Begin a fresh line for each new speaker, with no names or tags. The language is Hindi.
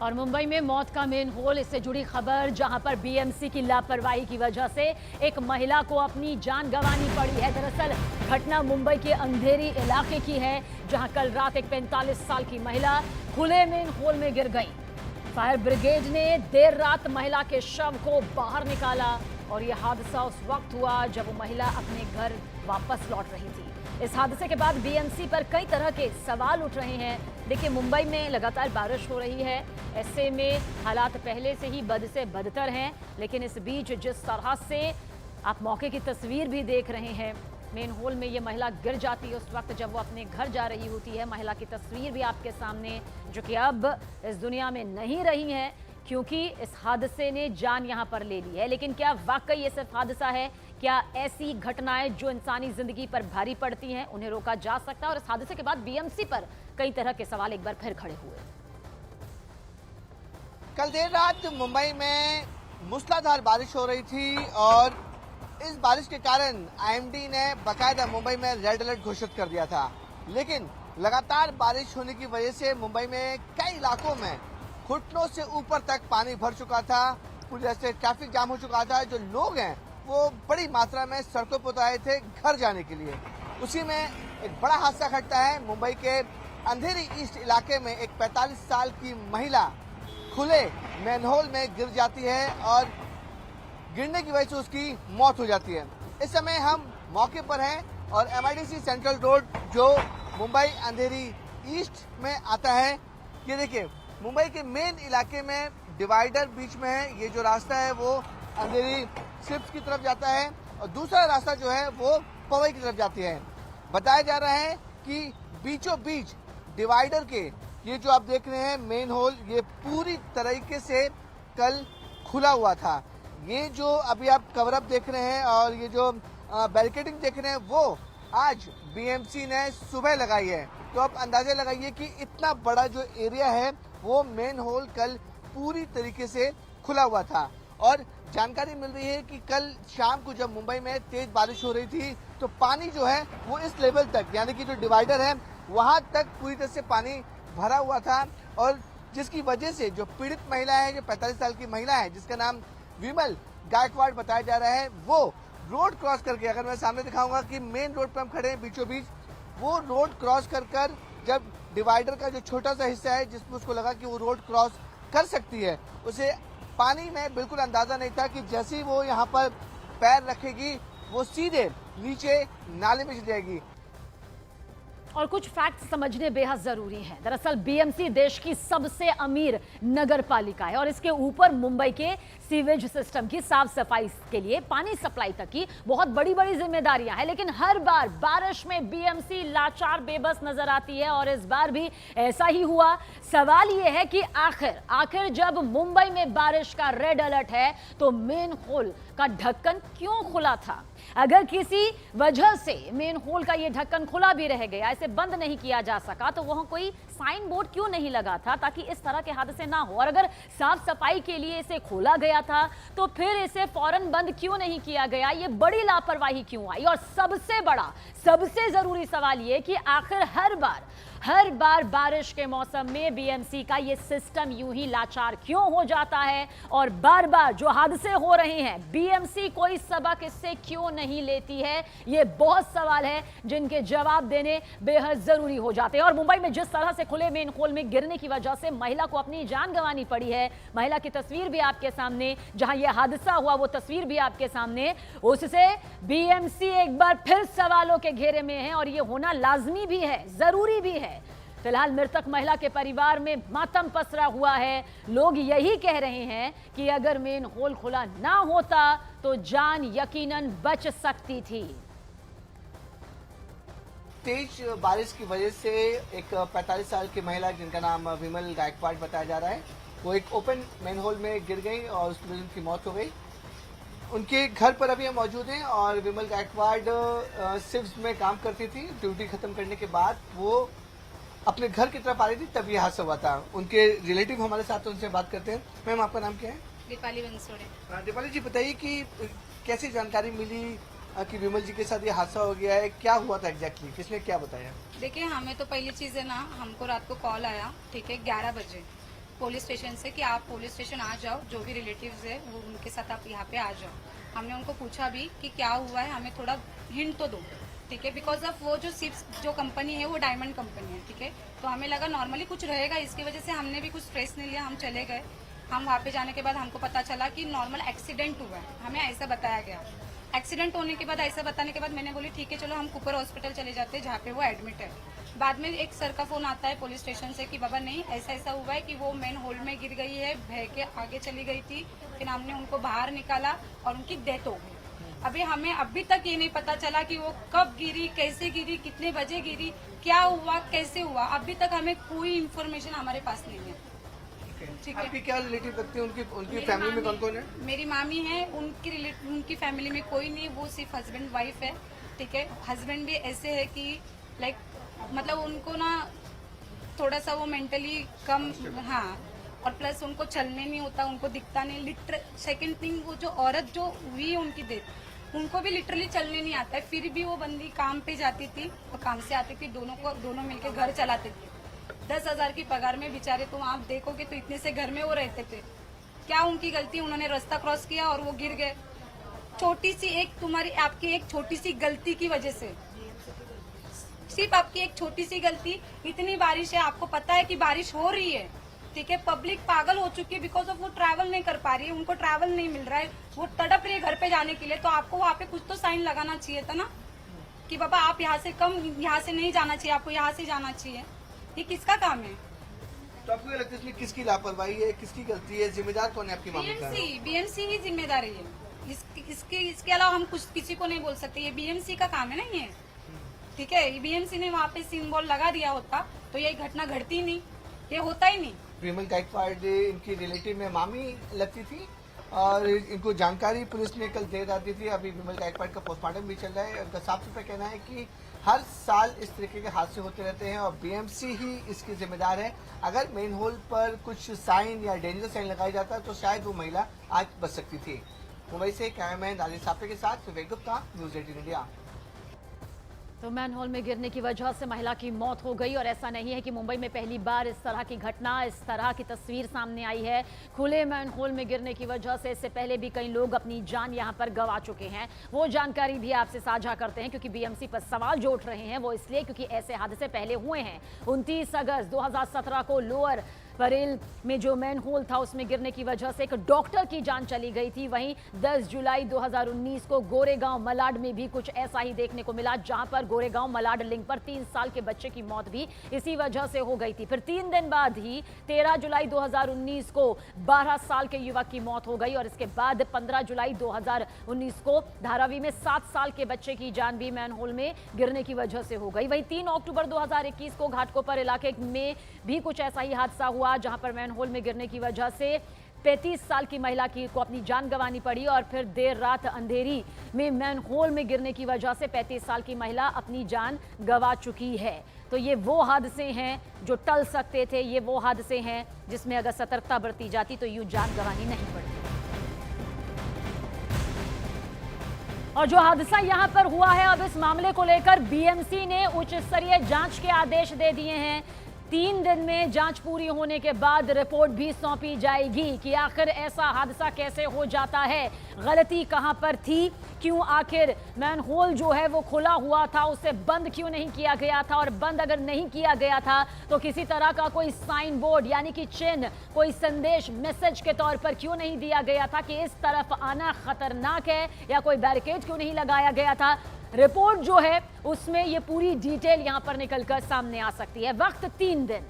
और मुंबई में मौत का मेन होल, इससे जुड़ी खबर जहां पर बीएमसी की लापरवाही की वजह से एक महिला को अपनी जान गंवानी पड़ी है। दरअसल घटना मुंबई के अंधेरी इलाके की है, जहां कल रात एक 45 साल की महिला खुले मेन होल में गिर गई। फायर ब्रिगेड ने देर रात महिला के शव को बाहर निकाला और यह हादसा उस वक्त हुआ जब वो महिला अपने घर वापस लौट रही थी। इस हादसे के बाद बीएमसी पर कई तरह के सवाल उठ रहे हैं। देखिए, मुंबई में लगातार बारिश हो रही है, ऐसे में हालात पहले से ही बद से बदतर हैं। लेकिन इस बीच जिस तरह से आप मौके की तस्वीर भी देख रहे हैं, मेन होल में ये महिला गिर जाती है उस वक्त जब वो अपने घर जा रही होती है। महिला की तस्वीर भी आपके सामने, जो कि अब इस दुनिया में नहीं रही है क्योंकि इस हादसे ने जान यहां पर ले ली है। लेकिन क्या वाकई ये सिर्फ हादसा है? क्या ऐसी घटनाएं जो इंसानी जिंदगी पर भारी पड़ती हैं उन्हें रोका जा सकता है? और इस हादसे के बाद बीएमसी पर कई तरह के सवाल एक बार फिर खड़े हुए।
कल देर रात मुंबई में मूसलाधार बारिश हो रही थी और इस बारिश के कारण आईएमडी ने बाकायदा मुंबई में रेड अलर्ट घोषित कर दिया था। लेकिन लगातार बारिश होने की वजह से मुंबई में कई इलाकों में घुटनों से ऊपर तक पानी भर चुका था। पूरी तरह से ट्रैफिक जाम हो चुका था। जो लोग हैं वो बड़ी मात्रा में सड़कों पर आए थे घर जाने के लिए। उसी में एक बड़ा हादसा घटता है। मुंबई के अंधेरी ईस्ट इलाके में एक 45 साल की महिला खुले मैनहोल में गिर जाती है और गिरने की वजह से उसकी मौत हो जाती है। इस समय हम मौके पर हैं और एमआईडीसी सेंट्रल रोड जो मुंबई अंधेरी ईस्ट में आता है, ये देखिए मुंबई के मेन इलाके में डिवाइडर बीच में है। ये जो रास्ता है वो अंधेरी स्विफ्ट की तरफ जाता है और दूसरा रास्ता जो है वो पवई की तरफ जाती है। बताया जा रहा है कि बीचों बीच डिवाइडर के ये जो आप देख रहे हैं मेन होल, ये पूरी तरीके से कल खुला हुआ था। ये जो अभी आप कवर अप देख रहे हैं और ये जो बैरिकेडिंग देख रहे हैं वो आज बीएमसी ने सुबह लगाई है। तो आप अंदाजा लगाइए कि इतना बड़ा जो एरिया है वो मेन होल कल पूरी तरीके से खुला हुआ था। और जानकारी मिल रही है कि कल शाम को जब मुंबई में तेज बारिश हो रही थी तो पानी जो है वो इस लेवल तक, यानी कि जो डिवाइडर है वहां तक पूरी तरह से पानी भरा हुआ था। और जिसकी वजह से जो पीड़ित महिला है, जो 45 साल की महिला है जिसका नाम विमल गायकवाड़ बताया जा रहा है, वो रोड क्रॉस करके, अगर मैं सामने दिखाऊंगा कि मेन रोड पर हम खड़े हैं बीचों बीच, वो रोड क्रॉस कर जब डिवाइडर का जो छोटा सा हिस्सा है जिसमें उसको लगा कि वो रोड क्रॉस कर सकती है, उसे पानी में बिल्कुल अंदाजा नहीं था कि जैसे ही वो यहाँ पर पैर रखेगी वो सीधे नीचे नाले में चली जाएगी।
और कुछ फैक्ट समझने बेहद जरूरी हैं। दरअसल बीएमसी देश की सबसे अमीर नगर पालिका है और इसके ऊपर मुंबई के सीवेज सिस्टम की साफ सफाई के लिए पानी सप्लाई तक की बहुत बड़ी बड़ी जिम्मेदारियां हैं। लेकिन हर बार बारिश में बीएमसी लाचार बेबस नजर आती है और इस बार भी ऐसा ही हुआ। सवाल यह है कि आखिर जब मुंबई में बारिश का रेड अलर्ट है तो मेन होल का ढक्कन क्यों खुला था? अगर किसी वजह से मेन होल का यह ढक्कन खुला भी रह गया, इसे बंद नहीं किया जा सका, तो वहां कोई साइन बोर्ड क्यों नहीं लगा था ताकि इस तरह के हादसे ना हो? और अगर साफ सफाई के लिए इसे खोला गया था तो फिर इसे फौरन बंद क्यों नहीं किया गया? ये बड़ी लापरवाही क्यों आई? और सबसे बड़ा, सबसे जरूरी सवाल ये कि आखिर हर बार बारिश के मौसम में बीएमसी का ये सिस्टम यूं ही लाचार क्यों हो जाता है? और बार बार जो हादसे हो रहे हैं, बीएमसी कोई सबक इससे क्यों नहीं लेती है? ये बहुत सवाल है जिनके जवाब देने बेहद जरूरी हो जाते हैं। और मुंबई में जिस तरह से खुले मेन होल में गिरने की वजह से महिला को अपनी जान गंवानी पड़ी है, महिला की तस्वीर भी आपके सामने, जहां यह हादसा हुआ वो तस्वीर भी आपके सामने, उससे बीएमसी एक बार फिर सवालों के घेरे में है और ये होना लाजमी भी है, जरूरी भी है। फिलहाल मृतक महिला के परिवार में मातम पसरा हुआ है। लोग यही कह रहे हैं कि अगर मेन होल खुला ना होता तो जान यकीनन बच सकती थी।
तेज बारिश की वजह से एक 45 साल की महिला जिनका नाम विमल गायकवाड़ बताया जा रहा है, वो एक ओपन मेन होल में गिर गई और उसकी वजह उनकी मौत हो गई। उनके घर पर अभी हम मौजूद हैं और विमल गायकवाड़ सिव्स में काम करती थी। ड्यूटी खत्म करने के बाद वो अपने घर की तरफ आ रही थी, तब यह हादसा हुआ था। उनके रिलेटिव हमारे साथ, उनसे बात करते हैं। मैम, आपका नाम क्या है?
दीपाली बंसोड़े।
दीपाली जी, बताइए कि कैसी जानकारी मिली कि विमल जी के साथ ये हादसा हो गया है? क्या हुआ था एग्जैक्टली? किसने क्या बताया?
देखिए, हमें तो पहली चीज है ना, हमको रात को कॉल आया, ठीक है, 11 बजे। पुलिस स्टेशन से कि आप पुलिस स्टेशन आ जाओ, जो भी रिलेटिव्स है वो उनके साथ आप यहाँ पे आ जाओ। हमने उनको पूछा भी कि क्या हुआ है, हमें थोड़ा हिंट तो दो, ठीक है, बिकॉज ऑफ वो जो शिप्स जो कंपनी है वो डायमंड कंपनी है, ठीक है। तो हमें लगा नॉर्मली कुछ रहेगा, इसकी वजह से हमने भी कुछ स्ट्रेस नहीं लिया, हम चले गए। हम वहाँ पे जाने के बाद हमको पता चला कि नॉर्मल एक्सीडेंट हुआ है, हमें ऐसा बताया गया। एक्सीडेंट होने के बाद ऐसा बताने के बाद मैंने बोली ठीक है चलो हम कुपर हॉस्पिटल चले जाते हैं जहाँ पे वो एडमिट है। बाद में एक सर का फोन आता है पुलिस स्टेशन से कि बाबा नहीं ऐसा ऐसा हुआ है कि वो मेन होल में गिर गई है, बह के आगे चली गई थी, फिर हमने उनको बाहर निकाला और उनकी डेथ हो गई। अभी हमें अभी तक ये नहीं पता चला कि वो कब गिरी, कैसे गिरी, कितने बजे गिरी, क्या हुआ, कैसे हुआ, अभी तक हमें कोई इन्फॉर्मेशन हमारे पास नहीं है। ठीक है।
आपकी क्या रिलेटिव लगती है, उनकी उनकी
मेरी
फैमिली में
मामी-
कौन कौन है?
मेरी मामी है, उनकी फैमिली में कोई नहीं, वो सिर्फ हस्बैंड वाइफ है, ठीक है। हस्बैंड भी ऐसे है कि लाइक मतलब उनको ना थोड़ा सा वो मेंटली कम, हाँ, और प्लस उनको चलने नहीं होता, उनको दिखता नहीं। लिटरल सेकंड थिंग, वो जो औरत जो हुई है उनकी डेथ, उनको भी लिटरली चलने नहीं आता है, फिर भी वो बंदी काम पे जाती थी, तो काम से आती थी, दोनों मिलके घर चलाते थे। 10,000 की पगार में बेचारे, तो आप देखोगे तो इतने से घर में वो रहते थे। क्या उनकी गलती, उन्होंने रास्ता क्रॉस किया और वो गिर गए, छोटी सी एक आपकी एक छोटी सी गलती की वजह से, सिर्फ आपकी एक छोटी सी गलती। इतनी बारिश है, आपको पता है कि बारिश हो रही है, ठीक है, पब्लिक पागल हो चुकी है, बिकॉज ऑफ वो ट्रैवल नहीं कर पा रही है, उनको ट्रैवल नहीं मिल रहा है, वो तड़प रही है घर पे जाने के लिए। तो आपको वहाँ पे कुछ तो साइन लगाना चाहिए था ना कि बाबा आप यहाँ से यहाँ से नहीं जाना चाहिए, आपको यहाँ से जाना चाहिए। ये किसका काम है?
तो आपको क्या लगता है इसमें किसकी लापरवाही है, किसकी गलती है, जिम्मेदार कौन है आपकी मामी का?
बीएमसी ही जिम्मेदारी है। इसके अलावा हम कुछ किसी को नहीं बोल सकते, ये बीएमसी का काम है ना ये, ठीक है। बीएमसी ने वहाँ पे सिंबल लगा दिया होता तो ये घटना घटती नहीं, ये होता ही नहीं।
विमल गायकवाड़ इनकी रिलेटिव में मामी लगती थी और इनको जानकारी पुलिस ने कल दे दी थी। अभी विमल गायकवाड़ का पोस्टमार्टम भी चल रहा है। उनका साफ सुथरा कहना है कि हर साल इस तरीके के हादसे होते रहते हैं और बीएमसी ही इसकी जिम्मेदार है। अगर मेन होल पर कुछ साइन या डेंजर साइन लगाया जाता तो शायद वो महिला आज बच सकती थी। मुंबई से कैमरामैन राजेश सापे के साथ विवेक गुप्ता, न्यूज 18 इंडिया।
तो मैनहोल में गिरने की वजह से महिला की मौत हो गई और ऐसा नहीं है कि मुंबई में पहली बार इस तरह की घटना, इस तरह की तस्वीर सामने आई है। खुले मैनहोल में गिरने की वजह से इससे पहले भी कई लोग अपनी जान यहां पर गंवा चुके हैं। वो जानकारी भी आपसे साझा करते हैं क्योंकि बीएमसी पर सवाल जो उठ रहे हैं वो इसलिए क्योंकि ऐसे हादसे पहले हुए हैं। 29 अगस्त 2017 को लोअर परेल में जो मैन होल था उसमें गिरने की वजह से एक डॉक्टर की जान चली गई थी। वहीं 10 जुलाई 2019 को गोरेगांव मलाड में भी कुछ ऐसा ही देखने को मिला, जहां पर गोरेगांव मलाड लिंक पर 3 साल के बच्चे की मौत भी इसी वजह से हो गई थी। फिर 3 दिन बाद ही 13 जुलाई 2019 को 12 साल के युवक की मौत हो गई और इसके बाद 15 जुलाई 2019 को धारावी में 7 साल के बच्चे की जान भी मैन होल में गिरने की वजह से हो गई। वहीं 3 अक्टूबर 2021 को घाटकोपर इलाके में भी कुछ ऐसा ही हादसा हुआ, जहां पर मैनहोल में गिरने की वजह से 35 साल की महिला को अपनी जान गंवानी पड़ी और फिर देर रात अंधेरी में मैनहोल में गिरने की वजह से 35 साल की महिला अपनी जान गंवा चुकी है। तो ये वो हादसे हैं जो टल सकते थे, ये वो हादसे हैं जिसमें अगर सतर्कता बरती जाती तो यूं जान गंवानी नहीं पड़ती। और जो हादसा यहां पर हुआ है, अब इस मामले को लेकर बीएमसी ने उच्च स्तरीय जांच के आदेश दे दिए हैं। 3 दिन में जांच पूरी होने के बाद रिपोर्ट भी सौंपी जाएगी कि आखिर ऐसा हादसा कैसे हो जाता है, गलती कहां पर थी, क्यों आखिर मैनहोल जो है वो खुला हुआ था, उसे बंद क्यों नहीं किया गया था, और बंद अगर नहीं किया गया था तो किसी तरह का कोई साइन बोर्ड यानी कि चिन्ह, कोई संदेश, मैसेज के तौर पर क्यों नहीं दिया गया था कि इस तरफ आना खतरनाक है, या कोई बैरिकेड क्यों नहीं लगाया गया था। रिपोर्ट जो है उसमें ये पूरी डिटेल यहां पर निकलकर सामने आ सकती है। वक्त 3 दिन।